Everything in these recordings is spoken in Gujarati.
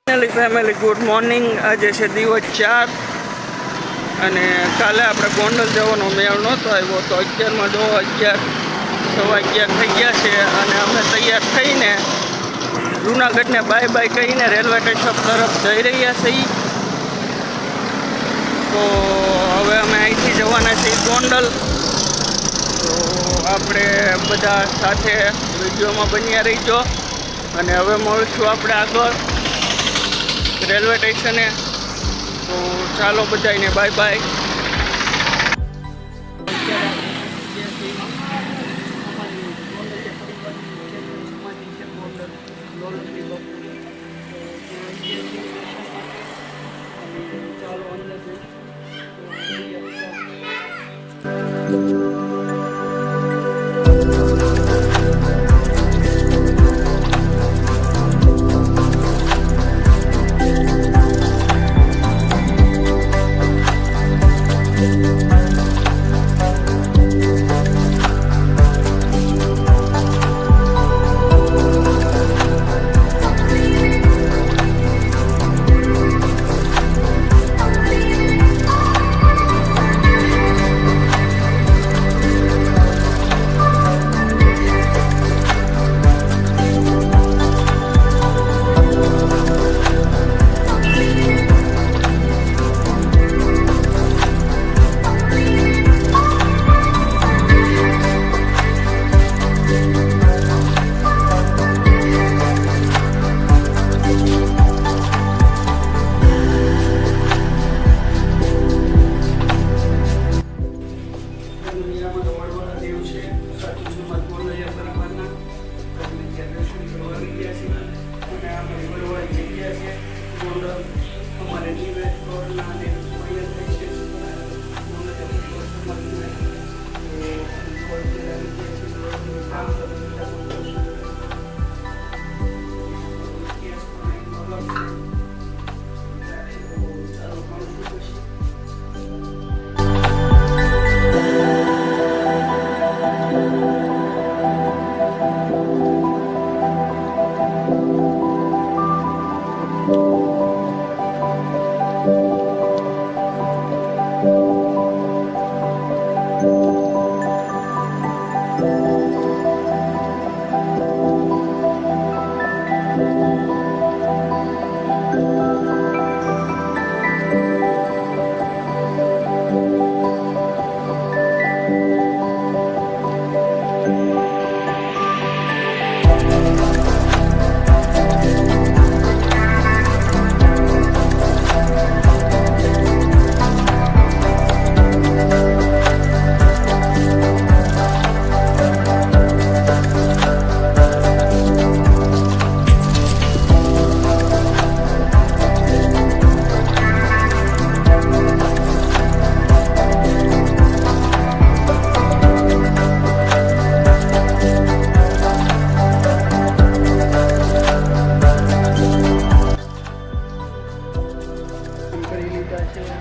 Family good morning. આજે છે દિવસ 4 અને કાલે આપણે ગોંડલ જવાનો મેળ નહોતો આવ્યો તો 11માં જો 11:15 થઈ ગયા છે અને અમે તૈયાર થઈને જૂનાગઢને બાય બાય કહીને રેલવે સ્ટેશન તરફ જઈ રહ્યા છીએ. તો હવે અમે અહીંથી જવાના છીએ ગોંડલ. તો આપણે બધા સાથે વિડીયોમાં બન્યા રહીજો અને હવે મળશું આપણે આગળ રેલવે સ્ટેશને. તો ચાલો બધાને બાય બાય.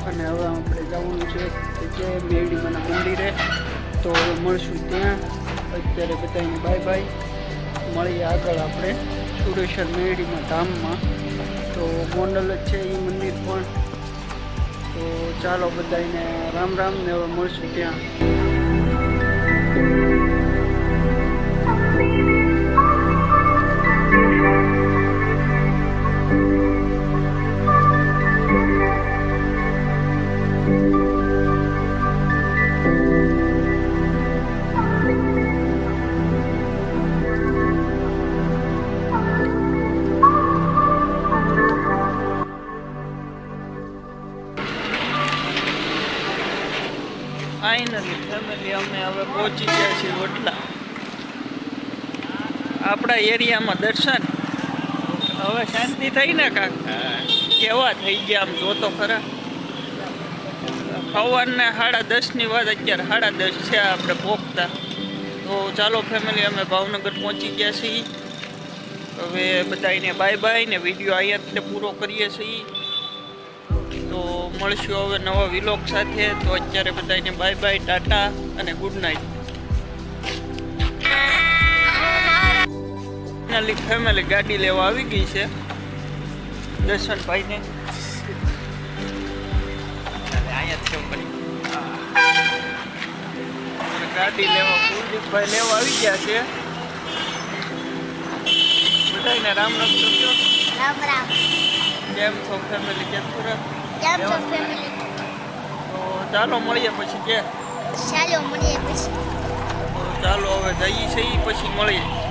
અને હવે આપણે જવાનું છે મેરડીમાના મંદિરે. તો મળશું ત્યાં. અત્યારે બધાને બાય બાય. મળીએ આગળ આપણે સુરેશ્વર મેરડીમાં ધામમાં. તો ગોંડલ જ છે એ મંદિર પણ. તો ચાલો બધાને રામ રામ ને હવે મળશું ત્યાં. ફાઇનલી ફેમિલી અમે હવે પહોંચી ગયા છીએ વડલા. આપણા એરિયામાં દર્શન. હવે શાંતિ થઈ ને કાક કેવા થઈ ગયા આમ જોતો ખરા. સવારના 10:30ની વાત, અત્યારે 10:30 છે આપણે પહોંચતા. તો ચાલો ફેમિલી અમે ભાવનગર પહોંચી ગયા છીએ. હવે બધાને બાય બાય ને વિડીયો અહીંયા પૂરો કરીએ છીએ. તો મળશું હવે નવા વિલોગ સાથે. તો અત્યારે બધાને બાય બાય, ટાટા અને ગુડ નાઇટ. ફાઇનલી ફેમિલી ગાડી લેવા આવી ગઈ છે. જસવંતભાઈને ગાડી લેવા કુલદીપભાઈ લેવા આવી ગયા છે. બધાને રામ રામ તો કયો. રામ રામ. કેમ છો ફેમિલી? કેતપુરા કેમ છો ફેમિલી? તો ચાલો મળીએ પછી કે. ચાલો મળીએ પછી. તો ચાલો હવે જઈએ છીએ પછી મળીએ.